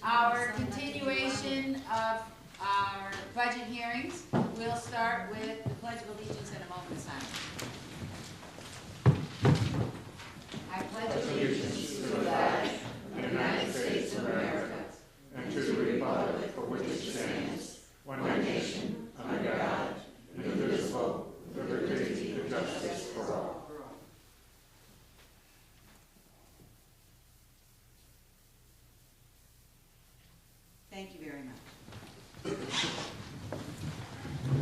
our continuation of our budget hearings. We'll start with the Pledge of Allegiance in a moment of silence. I pledge allegiance to the flag of the United States of America and to the republic for which it stands, one nation, under God, indivisible, with liberty and justice for all. Thank you very much.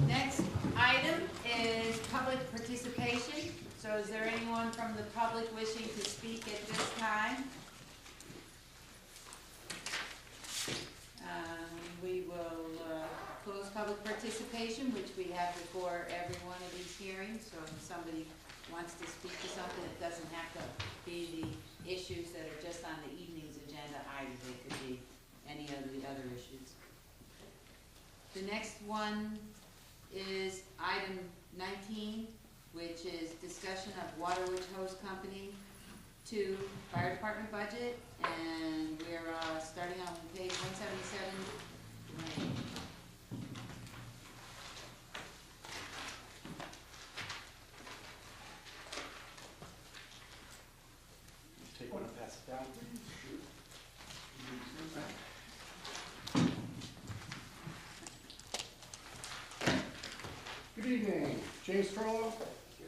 Next item is public participation. So is there anyone from the public wishing to speak at this time? We will close public participation, which we have before every one of these hearings. So if somebody wants to speak to something, it doesn't have to be the issues that are just on the evening's agenda either. They could be any of the other issues. The next one is item 19, which is discussion of Waterwitch Hose Company 2 Fire Department budget, and we're starting on page 177. Take one and pass it down. Good evening, James Furlow,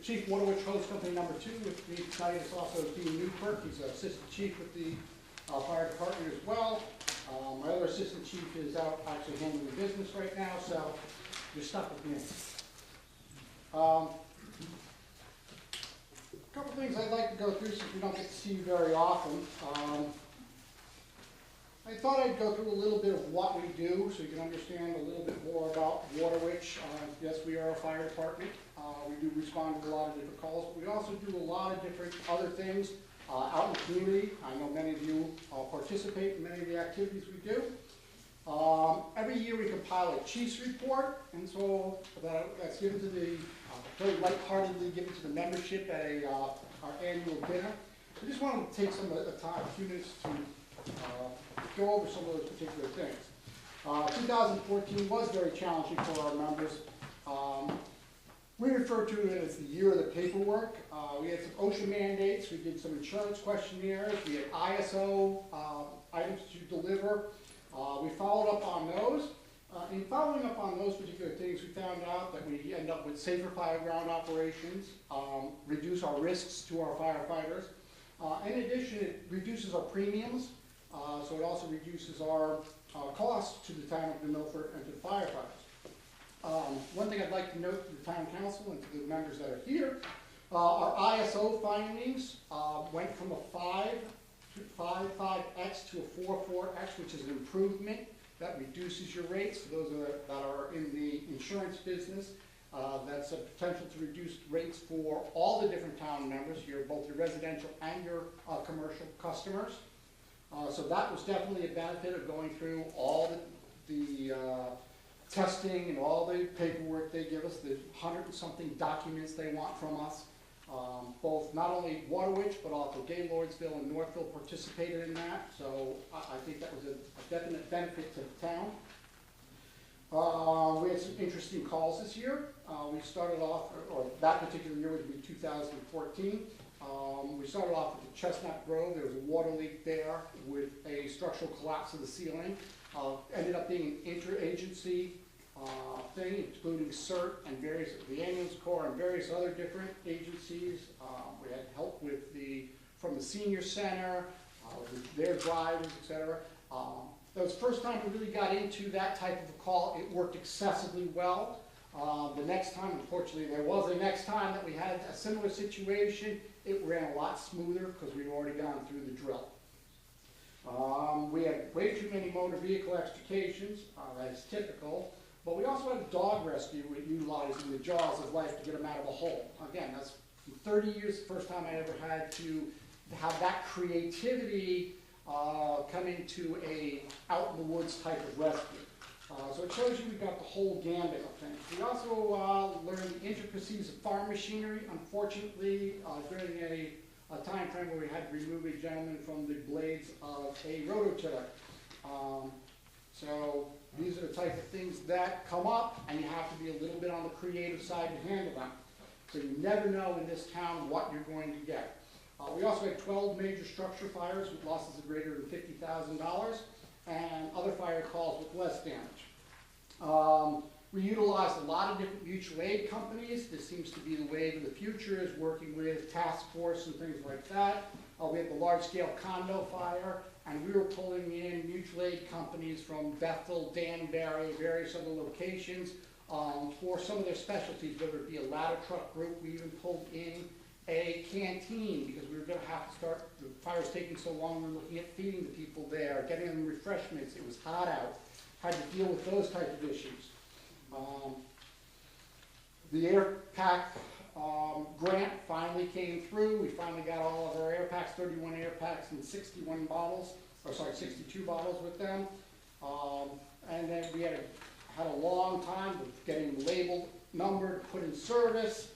Chief Waterwitch Hose Company number 2. With me tonight is also Dean Newkirk. He's Assistant Chief with the Fire Department as well. My other Assistant Chief is out actually handling the business right now, so you're stuck with me. A couple things I'd like to go through since we don't get to see you very often. I thought I'd go through a little bit of what we do so you can understand a little bit more about Waterwitch. Yes, we are a fire department. We do respond to a lot of different calls, but we also do a lot of different other things out in the community. I know many of you participate in many of the activities we do. Every year we compile a chief's report, and so that's given to the, very lightheartedly given to the membership at our annual dinner. I just wanted to take a few minutes to go over some of those particular things. 2014 was very challenging for our members. We refer to it as the year of the paperwork. We had some OSHA mandates, we did some insurance questionnaires, we had ISO items to deliver. We followed up on those. In following up on those particular things, we found out that we end up with safer fireground operations, reduce our risks to our firefighters. In addition, it reduces our premiums, so it also reduces our costs to the town of New Milford and to the firefighters. One thing I'd like to note to the town council and to the members that are here, our ISO findings went from a 5.5x to a 4.4x, which is an improvement that reduces your rates. For those that are in the insurance business, that's a potential to reduce rates for all the different town members, both your residential and your commercial customers. So that was definitely a benefit of going through all the testing and all the paperwork they give us, the 100 and something documents they want from us. Both not only Waterwitch, but also Gaylordsville and Northville participated in that. So I think that was a definite benefit to the town. We had some interesting calls this year. We started off, or that particular year would be 2014. We started off with the Chestnut Grove. There was a water leak there with a structural collapse of the ceiling. Ended up being an interagency thing, including CERT and the Ambulance Corps and various other different agencies. We had help from the senior center, with their drivers, etc. That was the first time we really got into that type of a call. It worked excessively well. The next time, unfortunately, there was a next time that we had a similar situation. It ran a lot smoother because we'd already gone through the drill. We had way too many motor vehicle extrications, as typical, but we also had a dog rescue utilizing the jaws of life to get them out of a hole. Again, that's 30 years, the first time I ever had to have that creativity come into a out in the woods type of rescue. So it shows you we've got the whole gambit of things. We also learned the intricacies of farm machinery. Unfortunately, during a time frame where we had to remove a gentleman from the blades of a rototiller. So these are the type of things that come up, and you have to be a little bit on the creative side to handle them. So you never know in this town what you're going to get. We also had 12 major structure fires with losses of greater than $50,000, and other fire calls with less damage. We utilized a lot of different mutual aid companies. This seems to be the wave of the future, is working with task force and things like that. We had the large-scale condo fire, and we were pulling in mutual aid companies from Bethel, Danbury, various other locations for some of their specialties, whether it be a ladder truck group. We even pulled in a canteen because we were going to have to start, the fire's taking so long, we were looking at feeding the people there, getting them refreshments. It was hot out. Had to deal with those type of issues. The air pack grant finally came through. We finally got all of our air packs, 31 air packs and 61 bottles, or sorry, 62 bottles with them. And then we had a long time of getting labeled, numbered, put in service.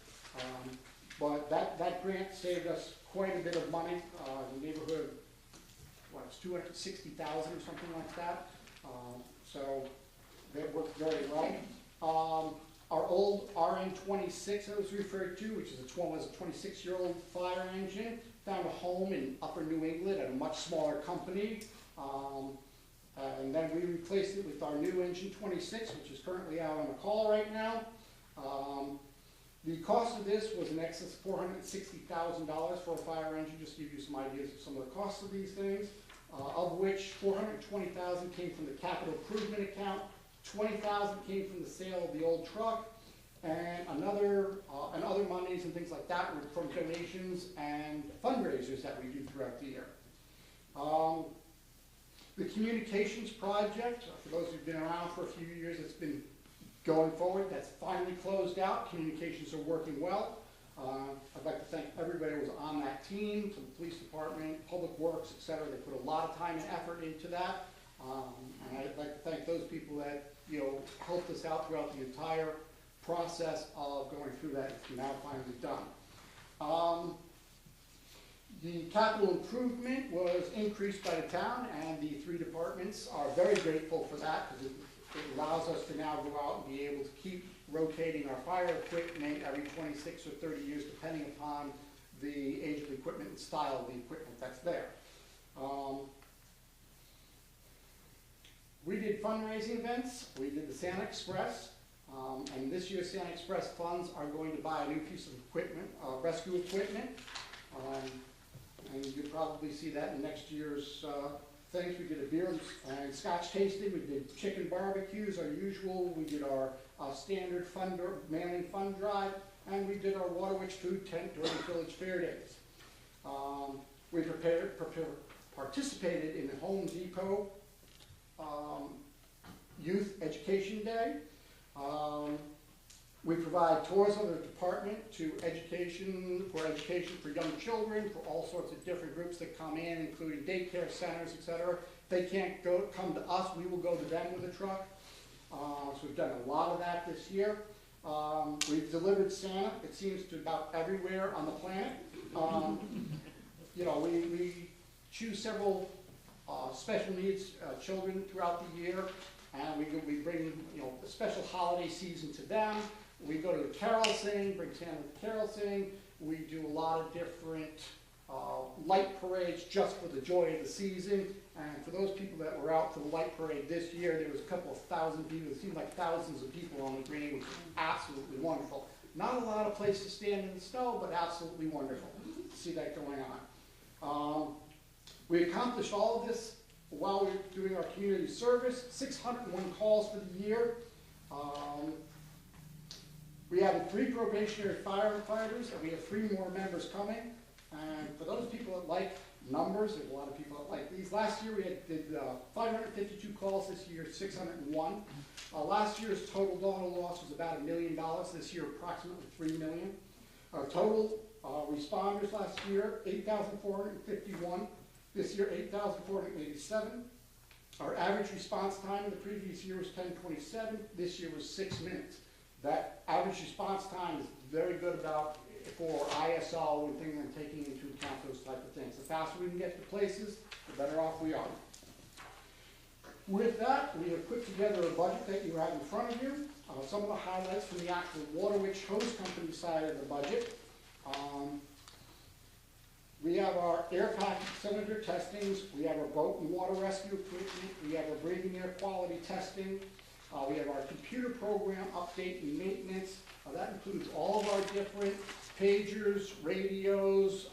But that grant saved us quite a bit of money, in the neighborhood of, what, it's $260,000 or something like that. So that worked very well. Our old RN-26 that was referred to, which is was a 26-year-old fire engine, found a home in Upper New England at a much smaller company. And then we replaced it with our new engine 26, which is currently out on the call right now. The cost of this was in excess of $460,000 for a fire engine, just to give you some ideas of some of the costs of these things, of which $420,000 came from the capital improvement account, $20,000 came from the sale of the old truck, and other monies and things like that were from donations and fundraisers that we do throughout the year. The communications project, for those who've been around for a few years, it's been going forward. That's finally closed out. Communications are working well. I'd like to thank everybody who was on that team, from the police department, public works, etc. They put a lot of time and effort into that. And I'd like to thank those people that helped us out throughout the entire process of going through that. It's now finally done. The capital improvement was increased by the town, and the three departments are very grateful for that, because it allows us to now go out and be able to keep rotating our fire equipment every 26 or 30 years, depending upon the age of the equipment and style of the equipment that's there. We did fundraising events. We did the Santa Express, and this year's Santa Express funds are going to buy a new piece of equipment, rescue equipment. And you'll probably see that in next year's things. We did a beer and scotch tasting. We did chicken barbecues, our usual. We did our standard mailing fund drive, and we did our Water Witch food tent during Village Fair days. We participated in the Home Depot Youth Education Day. We provide tours of the department to education for young children, for all sorts of different groups that come in, including daycare centers, etc. If they can't come to us, we will go to them with a truck. So we've done a lot of that this year. We've delivered Santa, it seems, to about everywhere on the planet. We choose several special needs children throughout the year, and we bring a special holiday season to them. We go to the carol sing, bring Santa to the carol sing. We do a lot of different light parades just for the joy of the season. And for those people that were out for the light parade this year, there was a couple of thousand people. It seemed like thousands of people on the green, which was absolutely wonderful. Not a lot of place to stand in the snow, but absolutely wonderful to see that going on. We accomplished all of this while we were doing our community service. 601 calls for the year. We added 3 probationary firefighters, and we have 3 more members coming. And for those people that like numbers, there's a lot of people that like these. Last year we did 552 calls, this year 601. Last year's total dollar loss was about $1 million. This year approximately $3 million. Our total responders last year, 8,451. This year 8,487. Our average response time in the previous year was 10:27. This year was 6 minutes. That average response time is very good for ISO and things and taking into account those type of things. The faster we can get to places, the better off we are. With that, we have put together a budget that you have in front of you. Some of the highlights from the actual Waterwitch Hose Company side of the budget. We have our air packet cylinder testings, we have our boat and water rescue equipment, we have our breathing air quality testing, we have our computer program update and maintenance. That includes all of our different pagers, radios,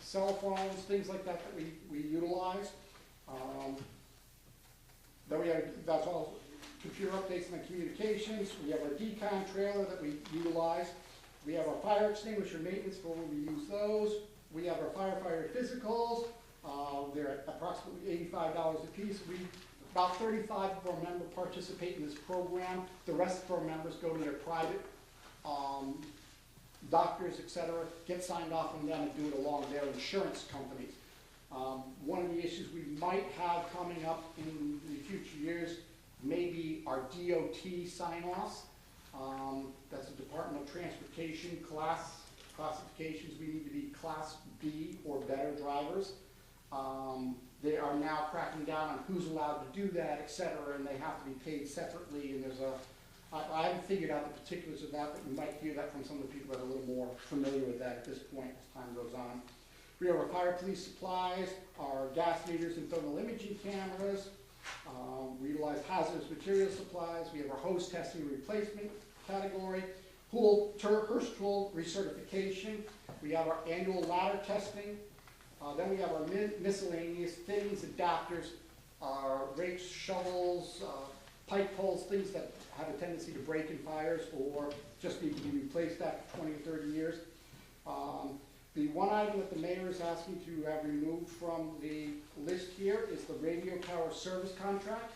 cell phones, things like that that we utilize. Then we have, that's all computer updates and communications. We have our decon trailer that we utilize. We have our fire extinguisher maintenance for when we use those. We have our firefighter physicals. They're at approximately $85 a piece. About 35 of our members participate in this program. The rest of our members go to their private doctors, etc., get signed off on them and do it along their insurance companies. One of the issues we might have coming up in the future years may be our DOT sign-offs. That's the Department of Transportation classifications. We need to be Class B or better drivers. They are now cracking down on who's allowed to do that, etc., and they have to be paid separately. And there's I haven't figured out the particulars of that, but you might hear that from some of the people that are a little more familiar with that at this point as time goes on. We have our fire police supplies, our gas meters and thermal imaging cameras. We utilize hazardous material supplies. We have our hose testing and replacement category. Hurst tool recertification. We have our annual ladder testing. Then we have our miscellaneous fittings, adapters, our rakes, shovels, pipe poles, things that have a tendency to break in fires or just need to be replaced after 20 or 30 years. The one item that the mayor is asking to have removed from the list here is the radio tower service contract.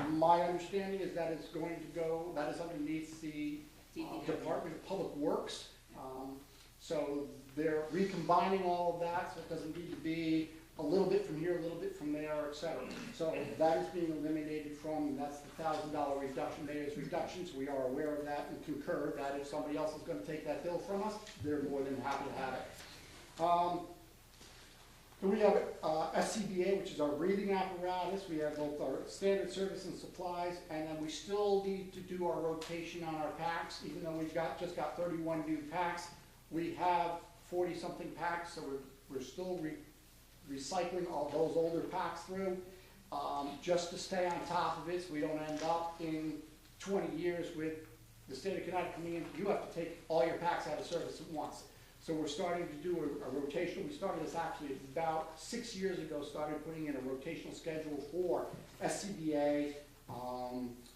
My understanding is that it's going to go, that is underneath the Department of Public Works. So they're recombining all of that, so it doesn't need to be a little bit from here, a little bit from there, etc. So that is being eliminated from, that's the $1,000 reduction, mayor's reduction, so we are aware of that and concur that if somebody else is going to take that bill from us, they're more than happy to have it. Then we have SCBA, which is our breathing apparatus. We have both our standard service and supplies, and then we still need to do our rotation on our packs, even though we've just got 31 new packs. We have 40-something packs, so we're still recycling all those older packs through, just to stay on top of it, so we don't end up in 20 years with the state of Connecticut coming in. You have to take all your packs out of service at once. So we're starting to do a rotation. We started this actually about 6 years ago, started putting in a rotational schedule for SCBA,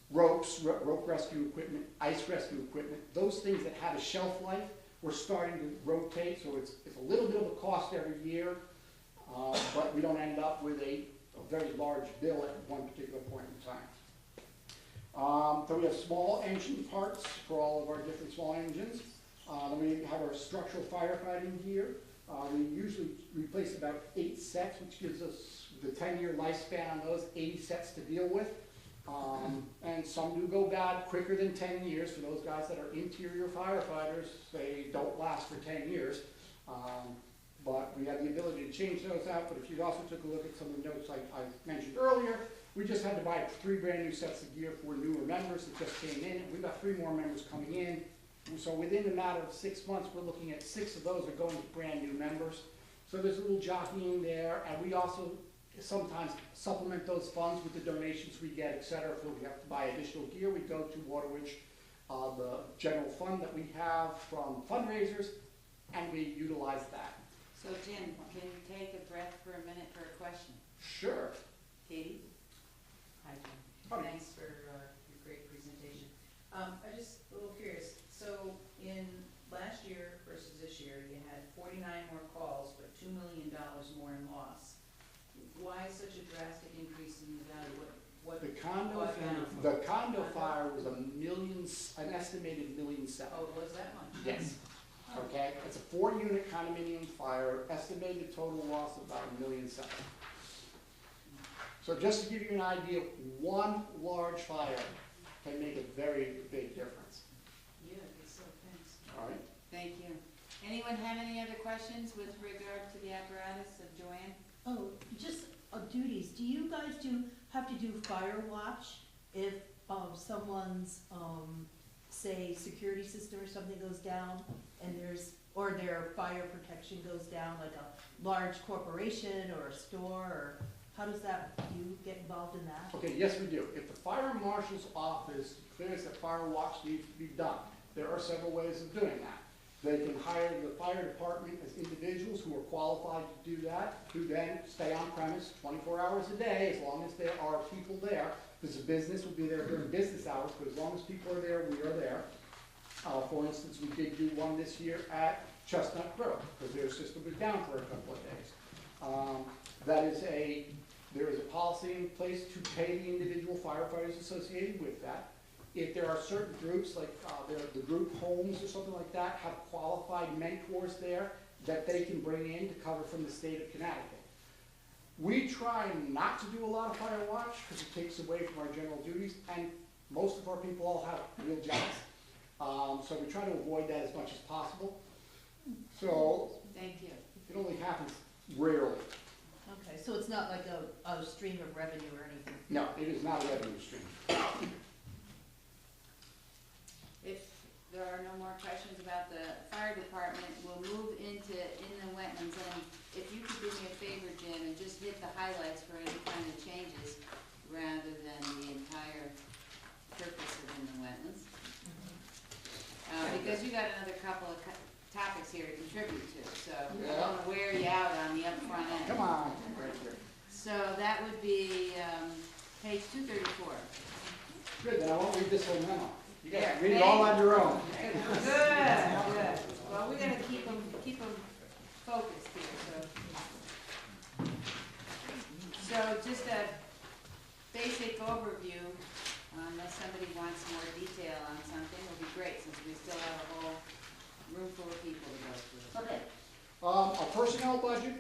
ropes, rope rescue equipment, ice rescue equipment, those things that had a shelf life, we're starting to rotate, so it's a little bit of a cost every year, but we don't end up with a very large bill at one particular point in time. So we have small engine parts for all of our different small engines. Then we have our structural firefighting gear. We usually replace about 8 sets, which gives us the 10-year lifespan on those, 80 sets to deal with. And some do go bad quicker than 10 years. For those guys that are interior firefighters, they don't last for 10 years. But we have the ability to change those out. But if you also took a look at some of the notes I mentioned earlier, we just had to buy 3 brand new sets of gear for newer members that just came in. And we've got 3 more members coming in. And so within a matter of 6 months, we're looking at 6 of those are going to brand new members. So there's a little jockeying there. And we also sometimes supplement those funds with the donations we get, etc. If we have to buy additional gear, we go to Waterwitch, the general fund that we have from fundraisers, and we utilize that. So Jim, can you take a breath for a minute for a question? Sure. Katie? Hi, Jim. Hi. Thanks for your great presentation. I'm just a little curious. So in last year versus this year, you had 49 more calls, but $2 million more in loss. Why such a drastic increase in the value? What The condo fire was an estimated $1.7 million. Oh, it was that much? Yes. Okay, it's a 4-unit condominium fire, estimated total loss of about $1.7 million. So just to give you an idea, one large fire can make a very big difference. Yeah, I guess so, thanks. All right. Thank you. Anyone have any other questions with regard to the apparatus of Joanne? Oh, just duties. Do you guys do have to do fire watch if, someone's, say, security system or something goes down and or their fire protection goes down, like a large corporation or a store, or how does that, do you get involved in that? Okay, yes, we do. If the fire marshal's office declares that fire watch needs to be done, there are several ways of doing that. They can hire the fire department as individuals who are qualified to do that, who then stay on premise 24 hours a day, as long as there are people there. Because the business will be there during business hours, but as long as people are there, we are there. For instance, we did do one this year at Chestnut Grove, because their system was down for a couple of days. There is a policy in place to pay the individual firefighters associated with that. If there are certain groups, like the group homes or something like that, have qualified mentors there that they can bring in to cover from the state of Connecticut. We try not to do a lot of fire watch because it takes away from our general duties, and most of our people all have real jobs. So we try to avoid that as much as possible. So Thank you. it only happens rarely. Okay, so it's not like a stream of revenue or anything? No, it is not a revenue stream. If there are no more questions about the fire department, we'll move into inland wetlands. And if you could do me a favor, Jim, and just hit the highlights for any kind of changes rather than the entire purpose of inland wetlands. Because you got another couple of topics here to contribute to, so I don't want to wear you out on the upfront end. Come on, right here. So that would be page 234. Good, then I won't read this whole memo. You guys There, can read it all on your own. Good, good. Well, we're gonna keep them focused here, so. So just a basic overview, unless somebody wants more detail on something, will be great, since we still have a whole room full of people to go through. Okay. Our personnel budget,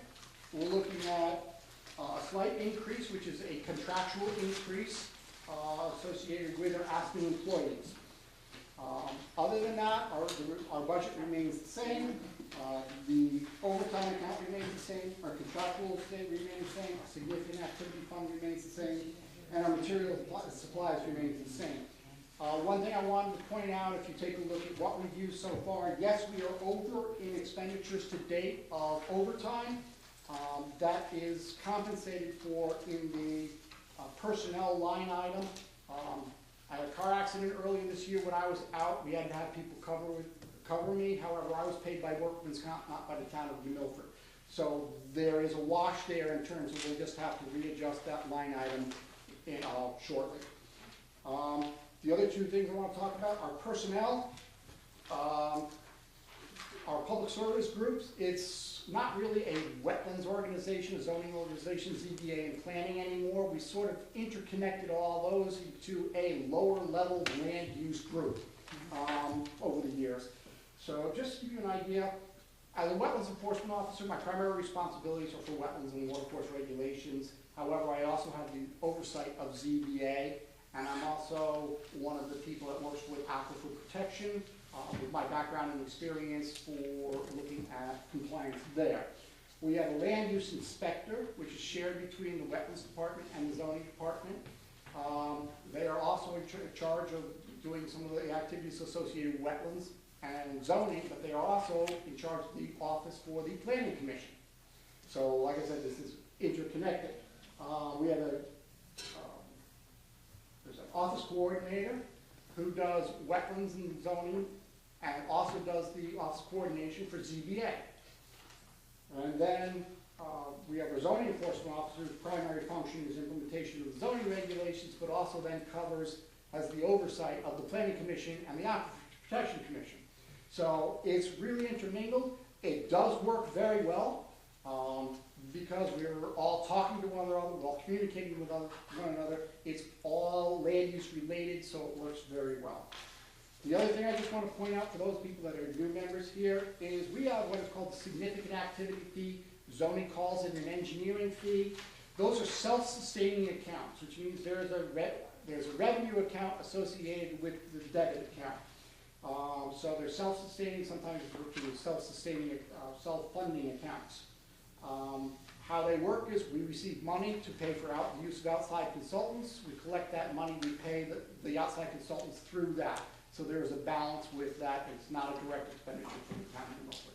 we're looking at a slight increase, which is a contractual increase associated with our asking employees. Other than that, our budget remains the same. The overtime account remains the same. Our contractual state remains the same. Our significant activity fund remains the same. And our material supplies remains the same. One thing I wanted to point out, if you take a look at what we've used so far, yes, we are over in expenditures to date of overtime. That is compensated for in the personnel line item. I had a car accident earlier this year when I was out. We had to have people cover me. However, I was paid by workman's comp, not by the town of New Milford. So there is a wash there in terms of we'll just have to readjust that line item shortly. The other two things I want to talk about are personnel. Our public service groups, it's not really a wetlands organization, a zoning organization, ZBA and planning anymore. We sort of interconnected all those into a lower level land use group over the years. So just to give you an idea, as a wetlands enforcement officer, my primary responsibilities are for wetlands and watercourse regulations. However, I also have the oversight of ZBA, and I'm also one of the people that works with aquifer protection, with my background and experience for looking at compliance there. We have a land use inspector, which is shared between the wetlands department and the zoning department. They are also in charge of doing some of the activities associated with wetlands and zoning, but they are also in charge of the office for the planning commission. So, like I said, this is interconnected. We have there's an office coordinator who does wetlands and zoning and also does the office coordination for ZBA. And then we have our zoning enforcement officer whose primary function is implementation of the zoning regulations, but also then has the oversight of the planning commission and the aquifer protection commission. So it's really intermingled. It does work very well because we're all talking to one another, we're all communicating with one another. It's all land use related, so it works very well. The other thing I just want to point out for those people that are new members here is we have what is called the significant activity fee. Zoning calls it an engineering fee. Those are self-sustaining accounts, which means there's a revenue account associated with the debit account. So they're self-sustaining, sometimes referred to as self-sustaining, self-funding accounts. How they work is we receive money to pay for the use of outside consultants. We collect that money, we pay the outside consultants through that. So there is a balance with that. It's not a direct expenditure from the town of Norfolk.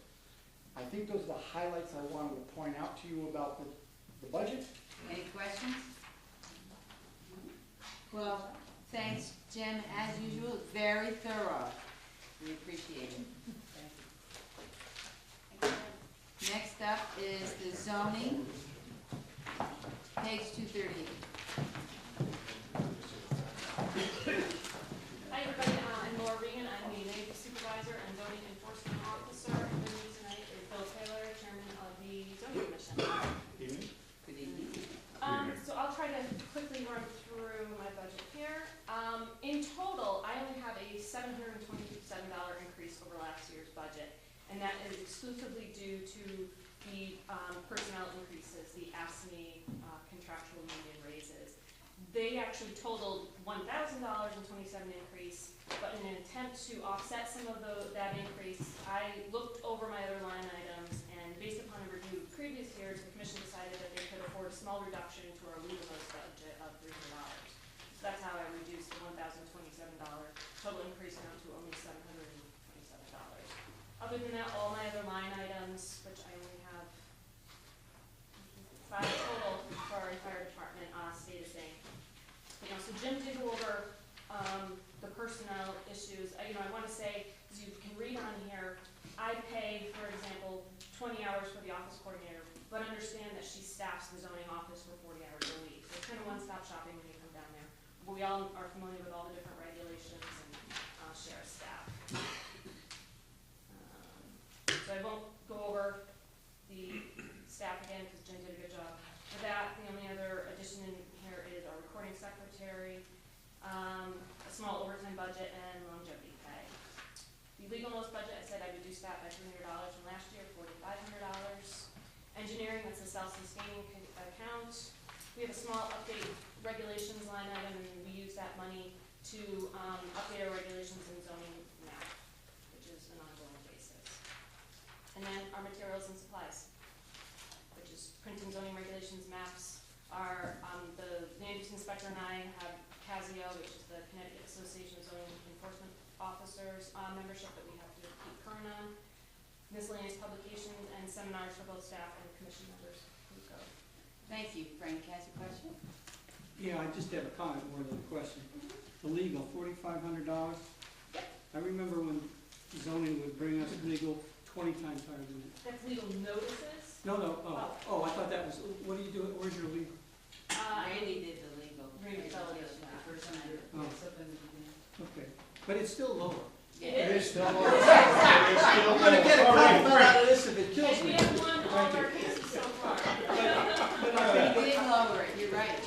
I think those are the highlights I wanted to point out to you about the budget. Any questions? Well, thanks, Jim, as usual, very thorough. We appreciate it. Next up is the zoning, page 238. Hi everybody, I'm Laura Regan, I'm the Navy Supervisor and Zoning Enforcement Officer. With me tonight is Bill Taylor, Chairman of the Zoning Commission. Good evening. So I'll try to quickly run through my budget here. In total, I only have a $727 increase over last year's budget, and that is exclusively due to the personnel increases, the AFSCME contractual union raises. They actually totaled $1,000 in 27 increase, but in an attempt to offset some of that increase, I looked over my other line items, and based upon a review of previous years, the commission decided that they could afford a small reduction to our legal notice budget of $300. So that's how I reduced the $1,027 total increase down to only $727. Other than that, all my other line items, which I only have 5 total for our entire department, stay the same. You know, so Jim did go over the personnel issues. I want to say, as you can read on here, I pay, for example, 20 hours for the office coordinator, but understand that she staffs the zoning office for 40 hours a week. So it's kind of one-stop shopping when you come down there. We all are familiar with all the different regulations and share a staff. So I won't go over the staff again because Jim did a good job. For that, the only other addition in here is our recording secretary, a small overtime budget, and longevity pay. The legal notice budget, I said I reduced that by $300 from last year, $4,500. Engineering, that's a self-sustaining account. We have a small update regulations line item, and we use that money to update our regulations in zoning map, which is an ongoing basis. And then our materials and supplies, which is printing zoning regulations maps. The land use inspector and I have CASIO, which is the Connecticut Association of Zoning Enforcement Officers membership that we have to keep current on. Miscellaneous publications and seminars for both staff and commission members. Thank you. Frank has a question? Yeah, I just have a comment more than a question. The legal, $4,500. I remember when zoning would bring us legal 20 times higher than that. That's legal notices. No, I thought that was, what do you do, where's your legal? Randy did the legal. Randy Feller did the first time. Oh. Okay, but it's still lower. It is. still. I'm gonna get a compliment out of this if it kills And we me. have won all of our cases so far. We did lower it, you're right.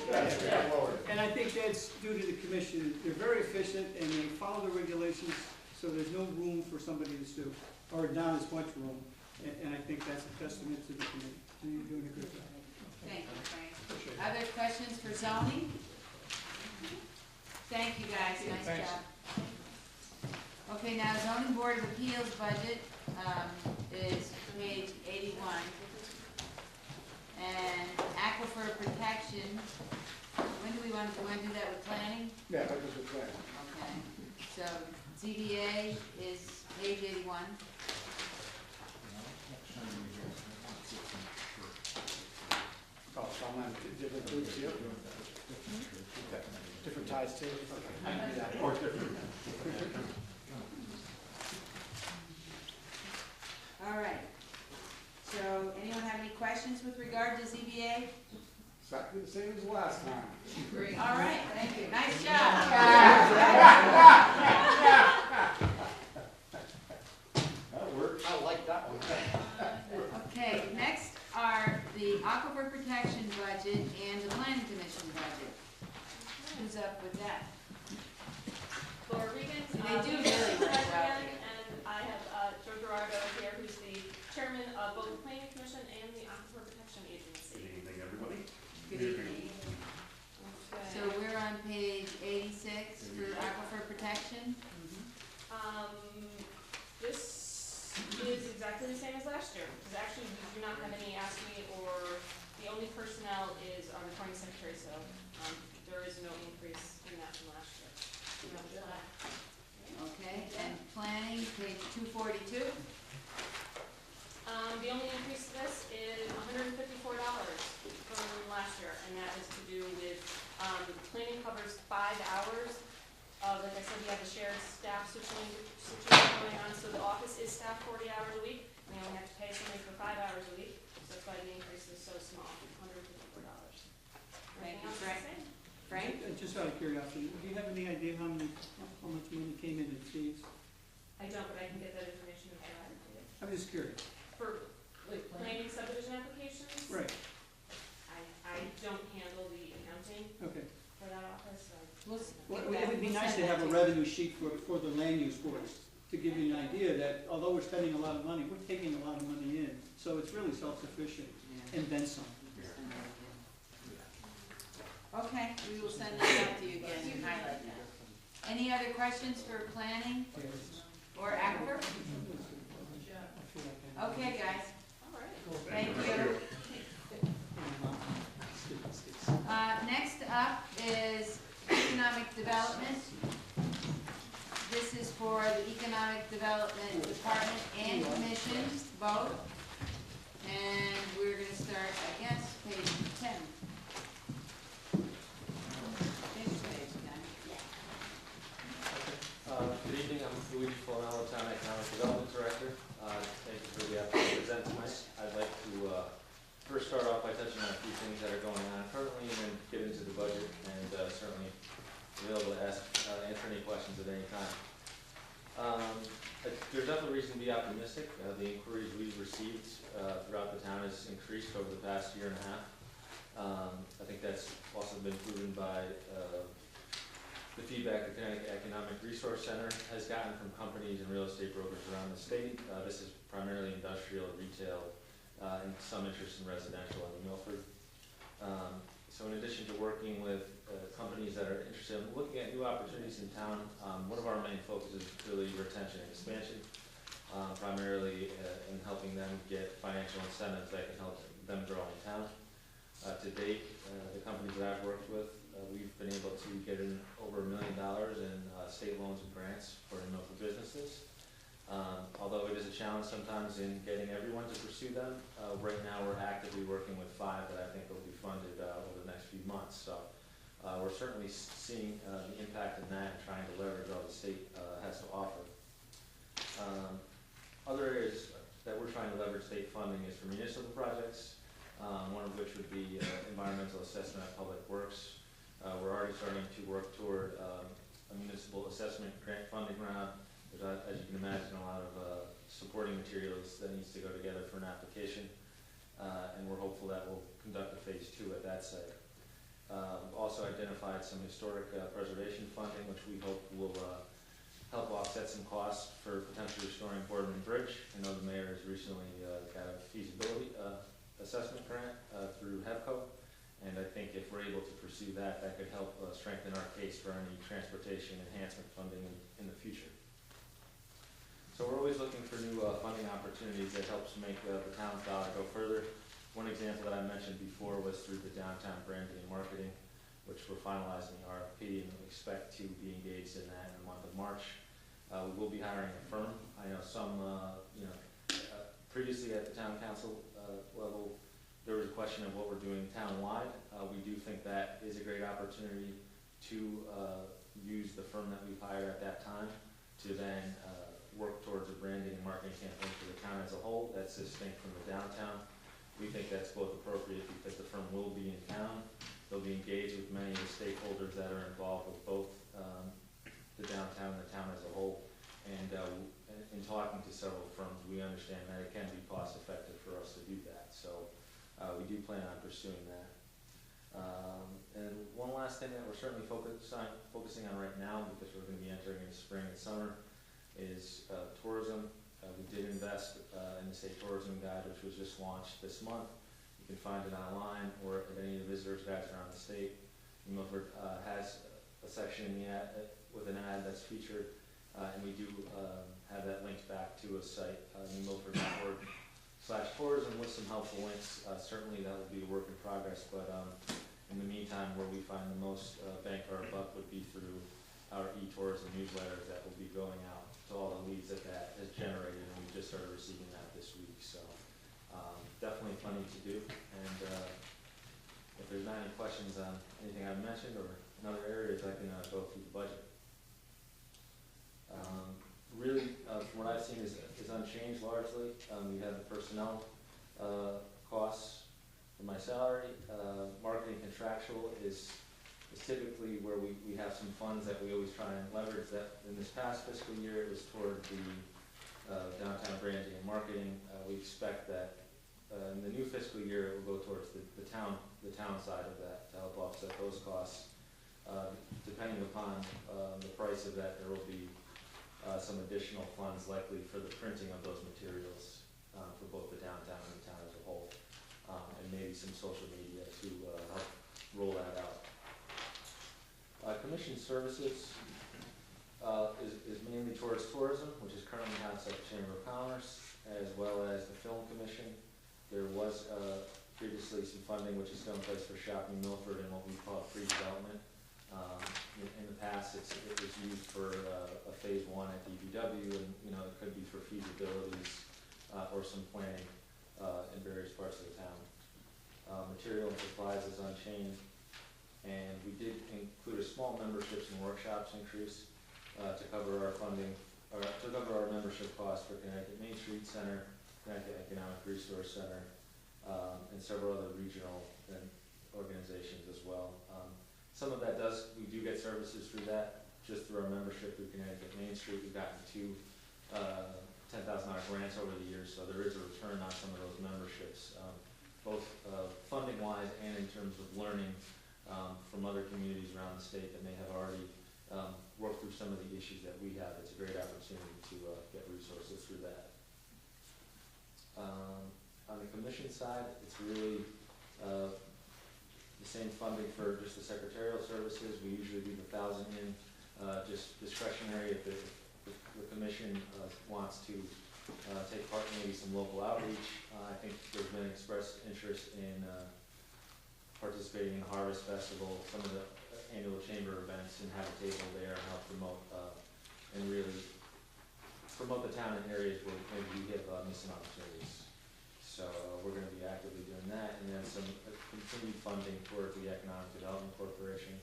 And I think that's due to the commission. They're very efficient and they follow the regulations, so there's no room for somebody to sue, or not as much room. And I think that's a testament to the committee. So you're doing a good job. Thank you, Frank. Other questions for zoning? Thank you, guys, nice Thanks. job. Okay, now zoning board of appeals budget, is page 81. And aquifer protection, when do we want to do that with planning? Yeah, that was a plan. Okay, so ZBA is page 81. Oh, so I'm on different groups here? Different ties too? Okay, I can do that. Or different. All right. So, anyone have any questions with regard to ZBA? Exactly the same as last time. All right, thank you. Nice job. That worked. I like that one. Okay, next are the aquifer protection budget and the planning commission budget. Who's up with that? Laura Regan. They do really work well together. And I have Joe Gerardo here, who's the chairman of both the planning commission and the aquifer protection agency. Good evening, everybody. Good evening. So we're on page 86 for aquifer protection. This is exactly the same as last year, because actually we do not have any ASME or cemetery sale, there is no increase in that from last year. No, flat. Okay, and planning, page 242. The only increase to this is $154 from last year, and that is to do with, planning covers 5 hours. Like I said, we have the shared staff situation going on, so the office is staffed 40 hours a week, and they only have to pay somebody for 5 hours a week, so that's why the increase is so small, $154. Thank you, Everything else is the Frank. same. Frank? Just out of curiosity, do you have any idea how much money came in fees? I don't, but I can get that information and provide it to you. I'm just curious. For, like, planning subdivision applications? Right, I don't handle the accounting okay. for that office, so. Well, it would be nice to have a revenue sheet for the land use boards, to give you an idea that although we're spending a lot of money, we're taking a lot of money in. So it's really self-sufficient, and then some. Okay, we will send that out to you again and highlight that. Any other questions for planning or Aquifer? Okay, guys, All right. thank you. Next up is economic development. This is for the Economic Development Department and Commissions, both. And we're gonna start, I guess, page 10. Page 10. Good evening, I'm Luigi Folinello, Town Economic Development Director. Thank you for the opportunity to present tonight. I'd like to first start off by touching on a few things that are going on currently and then get into the budget and certainly available to answer any questions at any time. There's definitely reason to be optimistic. The inquiries we've received throughout the town has increased over the past year and a half. I think that's also been proven by the feedback the Connecticut Economic Resource Center has gotten from companies and real estate brokers around the state. This is primarily industrial, retail, and some interest in residential in Milford. So in addition to working with companies that are interested in looking at new opportunities in town, one of our main focuses is really retention and expansion, primarily in helping them get financial incentives that can help them grow in town. To date, the companies that I've worked with, we've been able to get in over $1 million in state loans and grants for Milford businesses. Although it is a challenge sometimes in getting everyone to pursue them, right now we're actively working with 5 that I think will be funded over the next few months. So we're certainly seeing the impact of that and trying to leverage all the state has to offer. Other areas that we're trying to leverage state funding is for municipal projects, one of which would be environmental assessment at Public Works. We're already starting to work toward a municipal assessment grant funding round. There's, as you can imagine, a lot of supporting materials that needs to go together for an application, and we're hopeful that we'll conduct a phase 2 at that site. We've also identified some historic preservation funding, which we hope will help offset some costs for potentially restoring Boardman Bridge. I know the mayor has recently got a feasibility assessment grant through HEVCO, and I think if we're able to pursue that, that could help strengthen our case for any transportation enhancement funding in the future. So we're always looking for new funding opportunities that helps make the town's dollar go further. One example that I mentioned before was through the downtown branding and marketing, which we're finalizing the RFP and we expect to be engaged in that in the month of March. We will be hiring a firm. I know some, previously at the town council level, there was a question of what we're doing town-wide. We do think that is a great opportunity to use the firm that we've hired at that time to then work towards a branding and marketing campaign for the town as a whole that's distinct from the downtown. We think that's both appropriate because the firm will be in town. They'll be engaged with many of the stakeholders that are involved with both the downtown and the town as a whole. And in talking to several firms, we understand that it can be cost effective for us to do that. So we do plan on pursuing that. And one last thing that we're certainly focusing on right now, because we're going to be entering into spring and summer, is tourism. We did invest in the state tourism guide, which was just launched this month. You can find it online or at any of the visitors guides around the state. Milford has a section in the ad with an ad that's featured, and we do have that linked back to a site, newmilford.org/tourism with some helpful links. Certainly that will be a work in progress, but In the meantime, where we find the most bang for our buck would be through our e-tourism newsletter that will be going out to all the leads that that has generated, and we just started receiving that this week, so definitely plenty to do. And if there's not any questions on anything I've mentioned or in other areas, I can go through the budget. Really, from what I've seen, is unchanged largely. We have the personnel costs for my salary. Marketing contractual is typically where we have some funds that we always try and leverage. That in this past fiscal year, it was toward the downtown branding and marketing. We expect that in the new fiscal year, it will go towards the town side of that to help offset those costs. Depending upon the price of that, there will be some additional funds likely for the printing of those materials for both the downtown and the town as a whole, and maybe some social media to help roll that out. Commission services is mainly towards tourism, which is currently housed at the Chamber of Commerce, as well as the Film Commission. There was previously some funding which is still in place for Shopping Milford and what we call pre-development. In the past, it was used for a phase 1 at DPW, and it could be for feasibilities or some planning in various parts of the town. Material and supplies is unchanged, and we did include a small memberships and workshops increase to cover our funding, or to cover our membership costs for Connecticut Main Street Center, Connecticut Economic Resource Center, and several other regional organizations as well. Some of that we do get services through that, just through our membership through Connecticut Main Street. We've gotten 2 $10,000 grants over the years, so there is a return on some of those memberships, both funding-wise and in terms of learning from other communities around the state that may have already worked through some of the issues that we have. It's a great opportunity to get resources through that. On the commission side, it's really the same funding for just the secretarial services. We usually leave 1,000 in, just discretionary if the commission wants to take part in maybe some local outreach. I think there's been expressed interest in participating in the Harvest Festival, some of the annual chamber events, and have a table there and help promote and really promote the town in areas where maybe we have missing opportunities. So we're going to be actively doing that, and then some continued funding toward the Economic Development Corporation.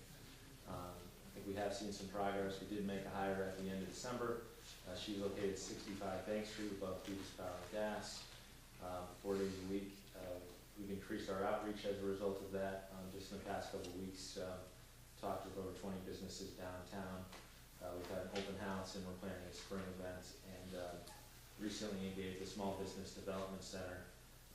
I think we have seen some progress. We did make a hire at the end of December. She's located at 65 Bank Street above Peters Power and Gas, 4 days a week. We've increased our outreach as a result of that. Just in the past couple of weeks, talked with over 20 businesses downtown. We've had an open house, and we're planning a spring event, and recently engaged the Small Business Development Center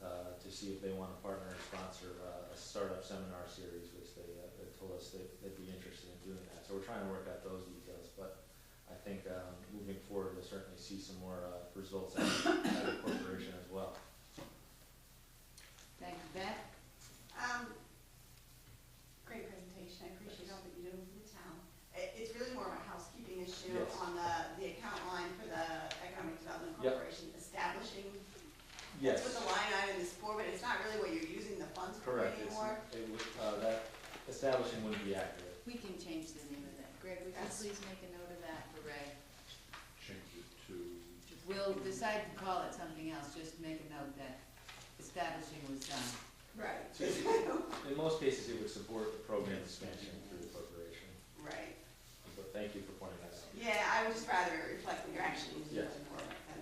to see if they want to partner and sponsor a startup seminar series, which they told us they'd be interested in doing that. So we're trying to work out those details, but I think moving forward, we'll certainly see some more results out of the corporation as well. Thank you, Beth. Great presentation. I appreciate all that you do for the town. It's really more of a housekeeping issue Yes. on the account line for the Economic Development Yep. Corporation, establishing. Yes. That's what the line item is for, but it's not really what you're using the funds for Correct. anymore. That establishing wouldn't be accurate. We can change the name of that. Greg, would you Yes. please make a note of that for Ray? Change it to, We'll decide to call it something else, just make a note that establishing was done. Right. In most cases, it would support the program expansion through the corporation. Right. But thank you for pointing that out. Yeah, I would just rather it reflect what you're actually using Yes. it for, than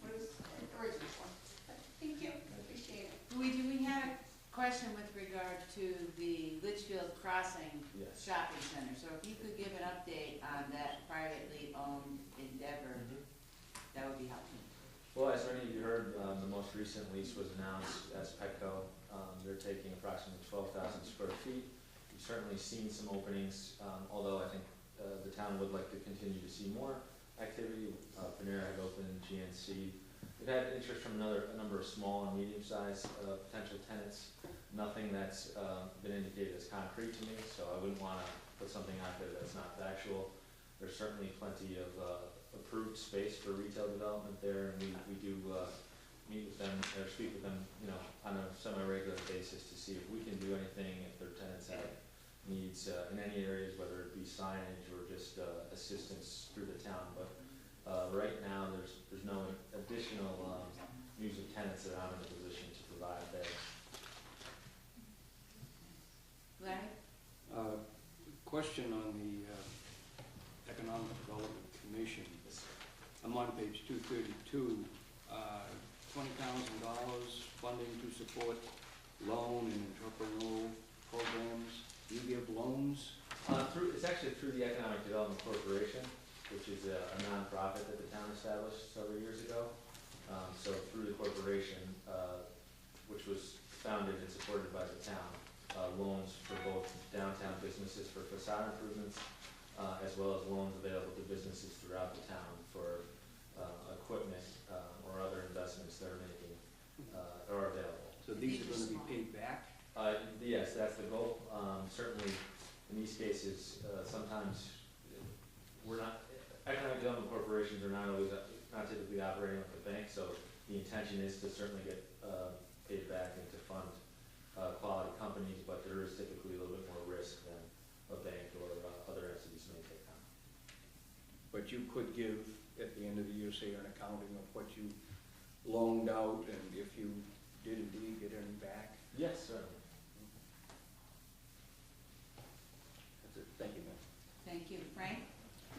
what it was originally for. But thank you, appreciate it. Do we have a question with regard to the Litchfield Crossing Yes. Shopping Center? So if you could give an update on that privately owned endeavor, that would be helpful. Well, as many of you heard, the most recent lease was announced as Petco. They're taking approximately 12,000 square feet. We've certainly seen some openings, although I think the town would like to continue to see more activity. Panera had opened, GNC. We've had interest from a number of small and medium-sized potential tenants. Nothing that's been indicated as concrete to me, so I wouldn't want to put something out there that's not factual. There's certainly plenty of approved space for retail development there, and we do meet with them, or speak with them, you know, on a semi-regular basis to see if we can do anything, if their tenants have needs, in any areas, whether it be signage or just, assistance through the town, but, right now, there's no additional, music tenants that I'm in a position to provide there. Larry? Question on the Economic Development Commission. I'm on page 232, $20,000 funding to support loan and entrepreneurial programs. Do you give loans? It's actually through the Economic Development Corporation, which is a nonprofit that the town established several years ago. So through the corporation, which was founded and supported by the town, loans for both downtown businesses for facade improvements, as well as loans available to businesses throughout the town for equipment or other investments they're making are available. So these are going to be paid back? Yes, that's the goal. Certainly, in these cases, sometimes we're not, economic development corporations are not typically operating like a bank, so the intention is to certainly get paid back and to fund quality companies, but there is typically a little bit more risk than a bank or other entities may take on. But you could give, at the end of the year, say, an accounting of what you loaned out, and if you did indeed get any back? Yes, certainly. That's it. Thank you, ma'am. Thank you. Frank?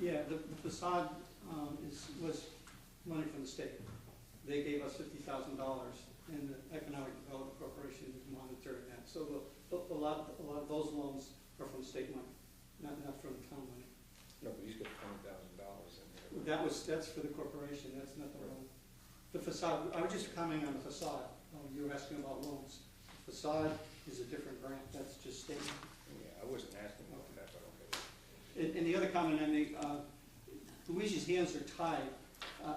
Yeah, the facade was money from the state. They gave us $50,000, and the Economic Development Corporation is monitoring that. So a lot of those loans are from state money, not from the town money. No, but he's got $20,000 in there. That's for the corporation, that's not the loan. The facade, I was just commenting on the facade. You were asking about loans. Facade is a different grant, that's just state. Yeah, I wasn't asking about that, but okay. And the other comment I make, Luigi's hands are tied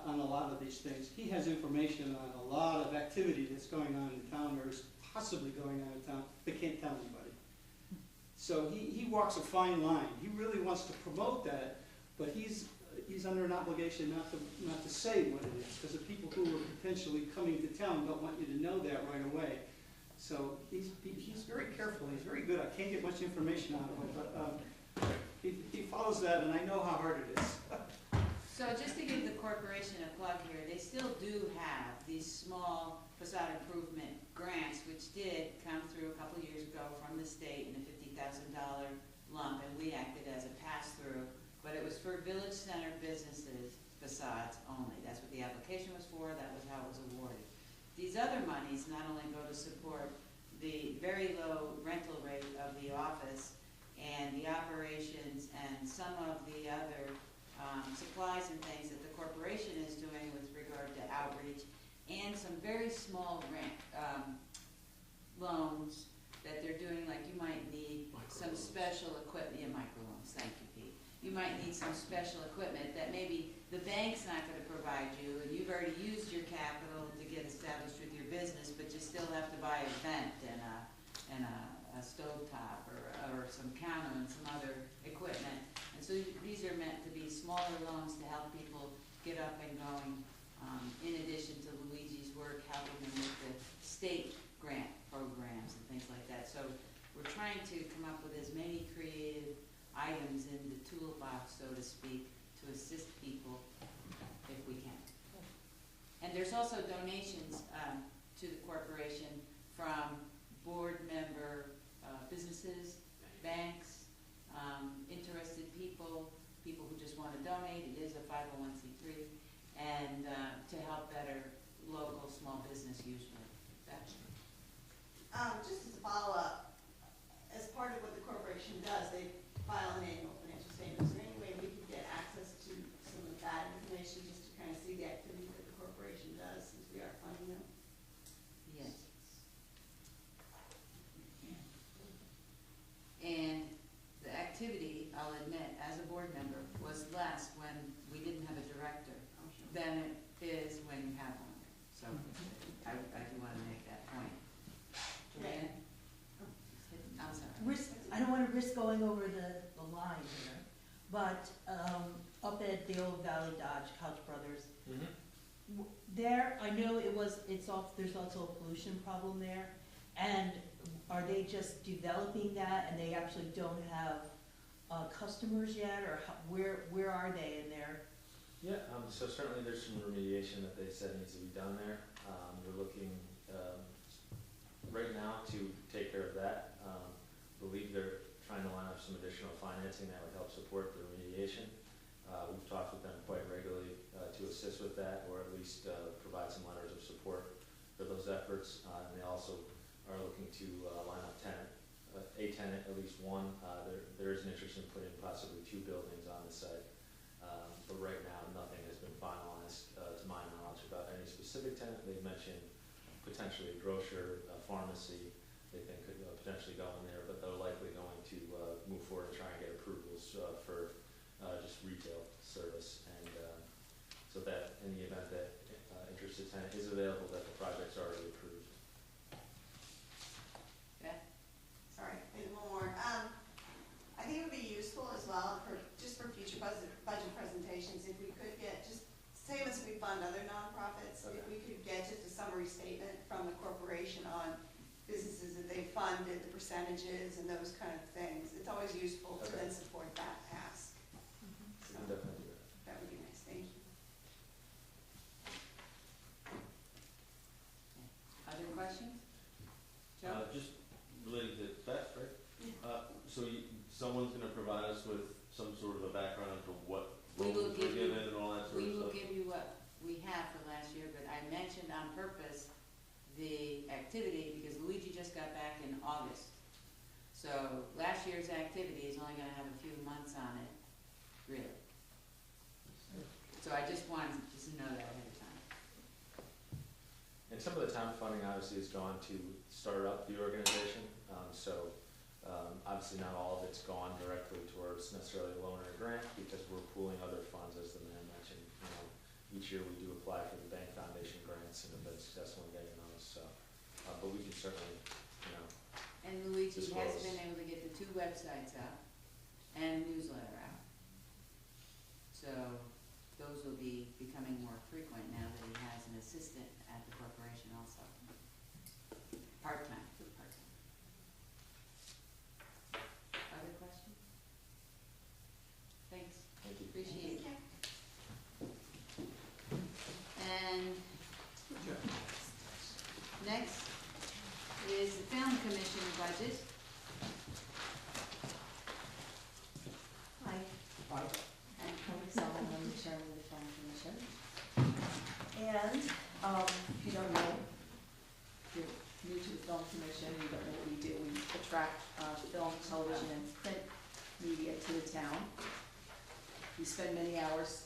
on a lot of these things. He has information on a lot of activity that's going on in town, or is possibly going on in town, but can't tell anybody. So he walks a fine line. He really wants to promote that, but he's under an obligation not to say what it is, because the people who are potentially coming to town don't want you to know that right away. So he's very careful. He's very good. I can't get much information out of him, but he follows that, and I know how hard it is. So just to give the corporation a plug here, they still do have these small facade improvement grants, which did come through a couple of years ago from the state in a $50,000 lump, and we acted as a pass-through, but it was for village center businesses facades only. That's what the application was for, that was how it was awarded. These other monies not only go to support the very low rental rate of the office and the operations and some of the other supplies and things that the corporation is doing with regard to outreach, and some very small grant loans that they're doing, like you might need some special equipment, microloans, thank you, Pete. You might need some special equipment that maybe the bank's not gonna provide you, and you've already used your capital to get established with your business, but you still have to buy a vent and a stovetop or some counter and some other equipment. And so these are meant to be smaller loans to help people get up and going, in addition to Luigi's work, helping them with the state grant programs and things like that. So we're trying to come up with as many creative items in the toolbox, so to speak, to assist people if we can. And there's also donations to the corporation from board member businesses, banks, interested people who just want to donate. It is a 501c3, and to help better local small business usually. Just as a follow-up, as part of what the corporation does, they file an annual financial statement. Is there any way we could get access to some of that information, just to kind of see the activity that the corporation does, since we are funding them? Yes. And the activity, I'll admit, as a board member, was less when we didn't have a director than it is when you have one. So I do want to make that point. Joanne? I'm sorry. I don't want to risk going over the line here, but up at the old Valley Dodge, Couch Brothers, There, I know there's also a pollution problem there, and are they just developing that and they actually don't have, customers yet, or where are they in their? Yeah, so certainly there's some remediation that they said needs to be done there. We're looking, right now to take care of that. Believe they're trying to line up some additional financing that would help support the remediation. We've talked with them quite regularly, to assist with that, or at least, provide some letters of support for those efforts. And they also are looking to, line up a tenant, at least one. There is an interest in putting possibly 2 buildings on the site. But right now, nothing has been finalized, to my knowledge, about any specific tenant. They've mentioned potentially a grocer, a pharmacy, they think could potentially go in there, but they're likely going to move forward and try and get approvals for just retail service. And so that in the event that interested tenant is available, that the project's already approved. Yeah, Sorry, and one more. I think it would be useful as well just for future budget presentations, if we could get, just same as we fund other nonprofits, if we could get just a summary statement from the corporation on businesses that they funded, the percentages and those kind of things. It's always useful to then support that ask. We So can definitely do that. that would be nice, thank you. other questions? Joe? Just related to Beth, right? So someone's gonna provide us with some sort of a background to what We will roles were give you- given and all that sort of We will stuff? give you what we have for last year, but I mentioned on purpose the activity because Luigi just got back in August. So last year's activity is only gonna have a few months on it, really. So I just wanted to know that ahead of time. And some of the town funding obviously has gone to start up the organization, obviously not all of it's gone directly towards necessarily a loan or a grant, because we're pooling other funds, as the mayor mentioned. Each year we do apply for the bank foundation grants and have been successful in getting those, so, but we can certainly, And Luigi has Disclose. been able to get the 2 websites out and newsletter out. So those will be becoming more frequent now that he has an assistant at the corporation also. Part-time. Other questions? Thanks, thank you. appreciate it. Thank you. And Good job. next is the film commission budget. Hi, Aye. I'm Kelly Solomon, I'm the chairman of the Film Commission. And, if you don't know, if you're new to the Film Commission, you don't know what we do. We attract, film, television, and print media to the town. We spend many hours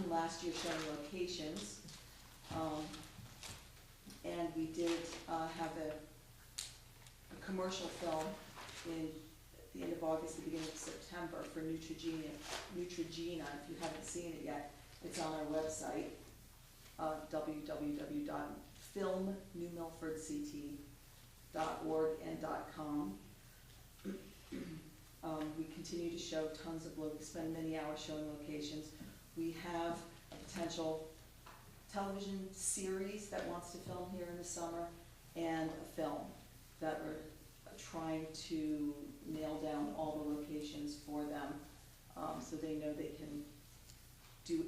last year showing locations. And we did, have a commercial film at the end of August, the beginning of September for Neutrogena. Neutrogena, if you haven't seen it yet, it's on our website, www.filmnewmilfordct.org and .com. We continue to show tons of spend many hours showing locations. We have a potential television series that wants to film here in the summer, and a film that we're trying to nail down all the locations for them, so they know they can do,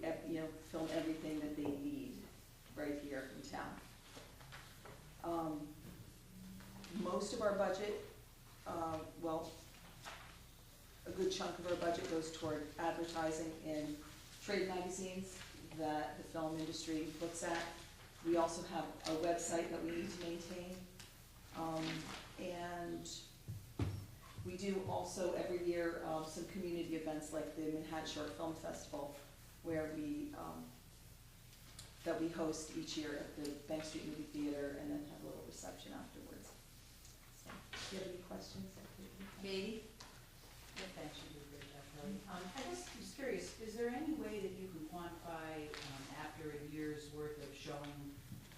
film everything that they need right here in town. Most of our budget, a good chunk of our budget goes toward advertising in trade magazines that the film industry looks at. We also have a website that we need to maintain. And we do also every year some community events like the Manhattan Short Film Festival, where that we host each year at the Bank Street Movie Theater, and then have a little reception afterwards. So, do you have any questions? Katie? Yeah, thanks, you did a great job, Kelly. I guess I'm just curious, is there any way that you can quantify, after a year's worth of showing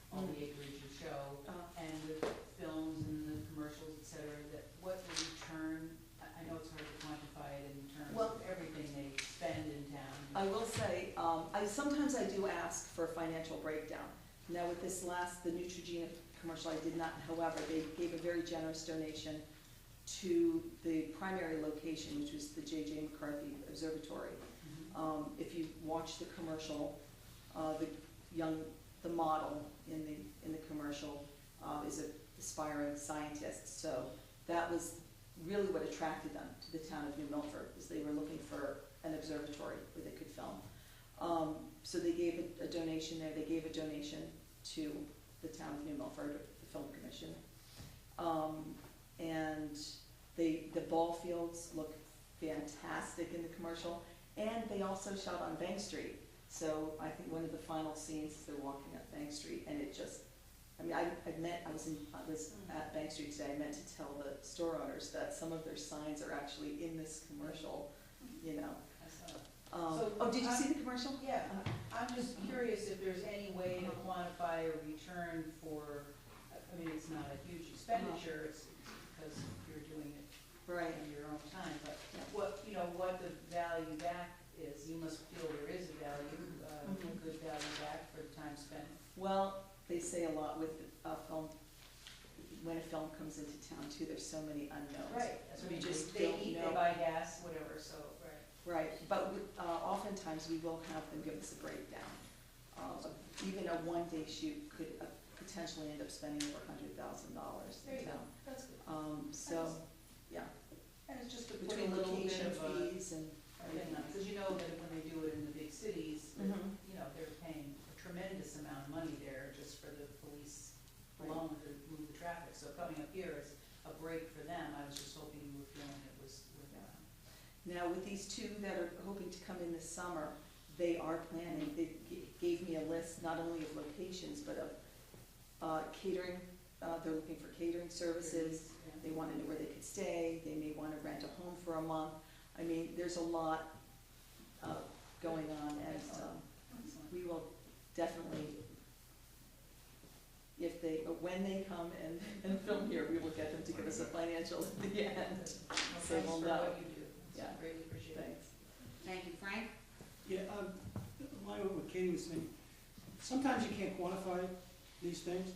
all the acreage you show, and with films and the commercials, et cetera, that what the return, I know it's hard to quantify it in terms Well- of everything they spend in town. I will say, sometimes I do ask for a financial breakdown. Now with this last, the Neutrogena commercial, I did not, however, they gave a very generous donation to the primary location, which was the J.J. McCarthy Observatory. If you watch the commercial, the model in the commercial is an aspiring scientist. So that was really what attracted them to the town of New Milford, is they were looking for an observatory where they could film. So they gave a donation there. They gave a donation to the town of New Milford, the Film Commission. And the ball fields look fantastic in the commercial. And they also shot on Bank Street. So I think one of the final scenes, they're walking up Bank Street, and it just, I mean, I was at Bank Street today. I meant to tell the store owners that some of their signs are actually in this commercial, you know. I saw it. Oh, did you see the commercial? Yeah, I'm just curious if there's any way to quantify a return for, I mean, it's not a huge expenditure, it's because you're doing it Right. in your own time, but what, you know, what the value back is, you must feel there is a value, a good value back for the time spent. Well, they say a lot with film, when a film comes into town too, there's so many unknowns. Right, that's what We I mean, just they don't eat, know. they buy gas, whatever, so, right. Right, but oftentimes we will have them give us a breakdown. Even a one-day shoot could potentially end up spending over $100,000 There in you go, town. that's good. So, yeah, And it's just to put between a little bit location of a fees and thing on, because you know that when they do it in the big cities, that, Mhm. you know, they're paying a tremendous amount of money there just for the police alone to move the traffic. So coming up here is a break for them. I was just hoping you were feeling it was worthwhile. Now, with these two that are hoping to come in this summer, they are planning, they gave me a list not only of locations, but of catering. They're looking for catering services. Yeah. They want to know where they could stay. They may want to rent a home for a month. I mean, there's a lot going on, and Excellent. we will definitely, when they come and film here, we will get them to give us a financial at the end. Well, So thanks we'll for know. what you do. It's Yeah. greatly appreciated. Thanks. Thank you, Frank. Yeah, like what Katie was saying, sometimes you can't quantify these things,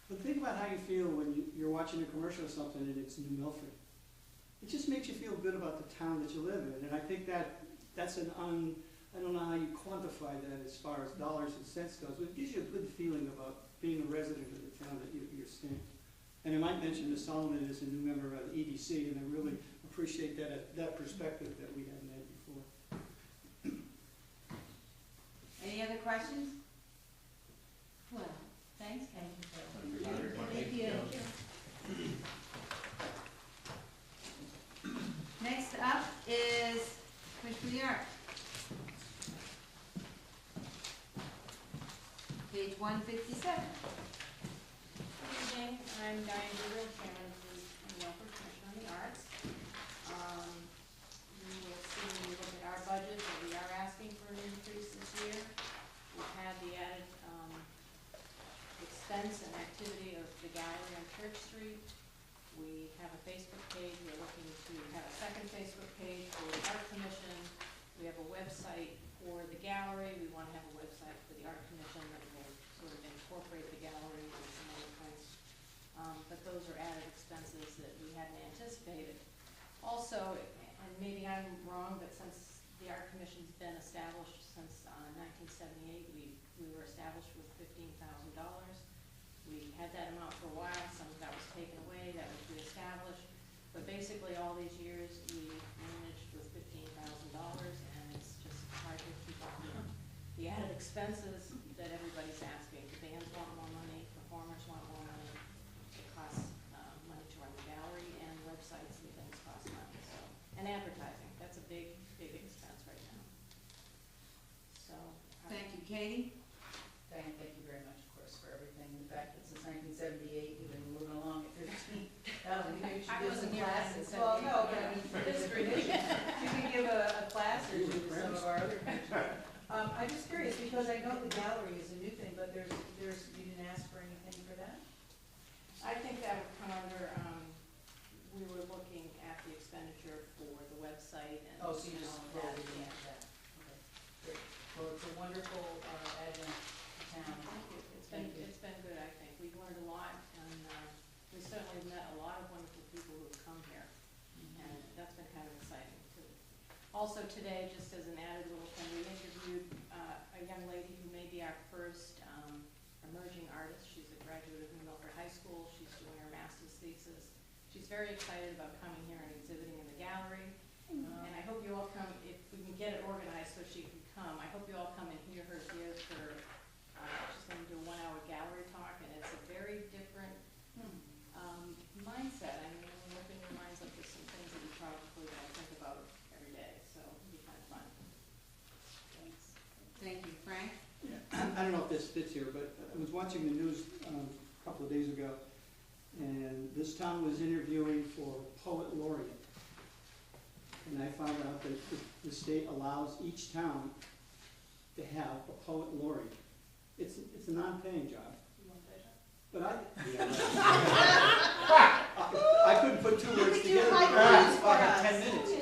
but think about how you feel when you're watching a commercial or something and it's New Milford. It just makes you feel good about the town that you live in, and I think that's I don't know how you quantify that as far as dollars and cents goes, but it gives you a good feeling about being a resident of the town that you're staying. And I might mention that Solomon is a new member of the EDC, and I really appreciate that perspective that we hadn't had before. Any other questions? Well, thanks. Thank you. Next up is Commissioner York. Page 157. Good evening, I'm Diane Goodrich, Chairman of the New Milford Commission on the Arts. You will see when you look at our budget that we are asking for an increase this year. We've had the added expense and activity of the gallery on Church Street. We have a Facebook page, we're looking to have a second Facebook page for the Art Commission. We have a website for the gallery, we want to have a website for the Art Commission that will sort of incorporate the gallery and some other things. But those are added expenses that we hadn't anticipated. Also, and maybe I'm wrong, but since the Art Commission's been established since 1978, we were established with $15,000. We had that amount for a while, some of that was taken away, that was reestablished. But basically, all these years, we managed with $15,000, and it's just hard to keep up with the added expenses that everybody's asking. The bands want more money, performers want more money, it costs money to run the gallery, and websites and things cost money, so. And advertising, that's a big, big expense right now. So. Thank you, Katie. Diane, thank you very much, of course, for everything. The fact that since 1978, you've been moving along at 15,000, maybe you should I give wasn't some here classes. in Well, 78. no, but I mean, for this commission, you can give a class or two to some of our other commissioners. I'm just curious, because I know the gallery is a new thing, but you didn't ask for anything for that? I think that would come under, we were looking at the expenditure for the website and. Oh, so you and just all of rolled that, it yeah. into that? Okay. Well, it's a wonderful advent to town. It's been good, I think. We've learned a lot, and we certainly have met a lot of wonderful people who have come here, and that's been kind of exciting too. Also today, just as an added little thing, we interviewed a young lady who may be our first emerging artist. She's a graduate of New Milford High School. She's doing her master's thesis. She's very excited about coming here and exhibiting in the gallery. And I hope you all come, if we can get it organized so she can come, I hope you all come and hear her give her, she's gonna do a 1-hour gallery talk, and it's a very different mindset. I mean, when you open your minds up to some things that you probably don't think about every day, so it'll be kind of fun. Thanks. Thank you, Frank. I don't know if this fits here, but I was watching the news a couple of days ago, and this town was interviewing for poet laureate. And I found out that the state allows each town to have a poet laureate. It's a non-paying job. You want that? But I couldn't put two words Could you together. write It's these for about us? 10 minutes.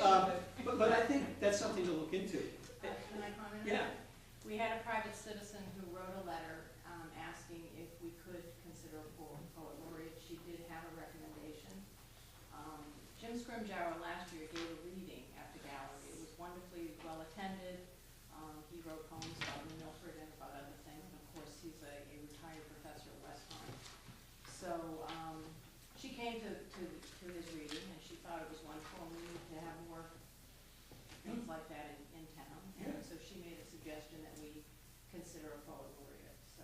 But I think that's something to look into. Can I comment on Yeah. that? We had a private citizen who wrote a letter asking if we could consider a poet laureate. She did have a recommendation. Jim Scrimgeour last year gave a reading at the gallery. It was wonderfully well attended. He wrote poems about New Milford and about other things, and of course, he's a retired professor at West Point. So she came to his reading, and she thought it was wonderful, and we need to have more things like that in town. And so she made a suggestion that we consider a poet laureate, so.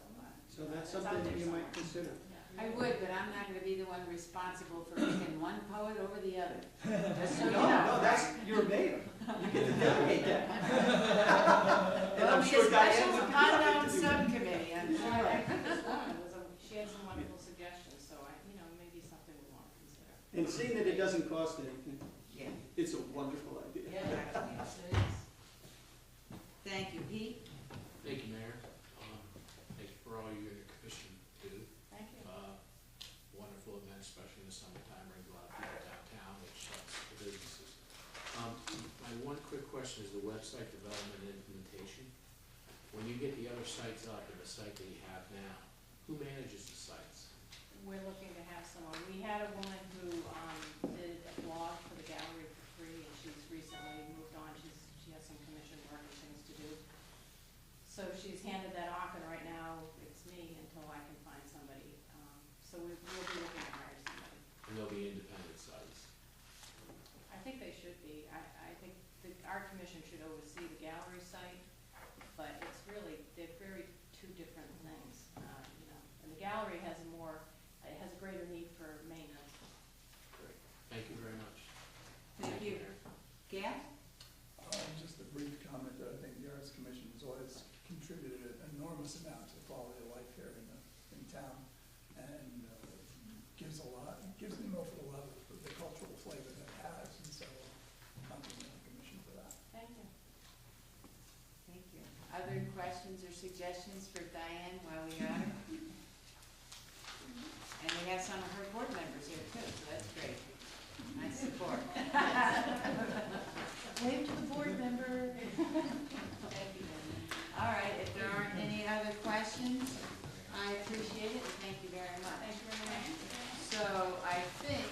So that's out something there that you might somewhere. consider. Yeah. I would, but I'm not gonna be the one responsible for picking one poet over the other. Just so you No, know. that's, you're a mayor. You get to delegate that. And Well, I'm be a sure Diane special would be happy unknown to do that. subcommittee, I'm Well, sure. I think this woman she had some wonderful suggestions, so maybe something we want to consider. And seeing that it doesn't cost anything, Yeah, it's a wonderful idea. yeah, actually, yes, it is. Thank you, Pete. Thank you, Mayor. Thank you for all you and your commission do. Thank you. Wonderful event, especially in the summertime, brings a lot of people downtown, which helps the businesses. My one quick question is the website development and implementation. When you get the other sites up and the site that you have now, who manages the sites? We're looking to have someone. We had a woman who did a blog for the gallery for free, and she's recently moved on. She has some commission work and things to do. So she's handed that off, and right now it's me until I can find somebody. So we'll be looking to hire somebody. And they'll be independent sites. I think they should be. I think our commission should oversee the gallery site, but it's really, they're very two different things, And the gallery has it has a greater need for maintenance. Great. Thank you very much. Thank you. Mayor. Gab? Just a brief comment that I think the Arts Commission has always contributed an enormous amount to the quality of life here in town, and gives New Milford a lot of the cultural flavor that it has, and so I'm compliment the commission for that. Thank you. Thank you. Other questions or suggestions for Diane while we got her? And we have some of her board members here too, so that's great. Nice support. Wave to the board member. Thank you. All right, if there aren't any other questions, I appreciate it and thank you very much. Thank you very much. So I think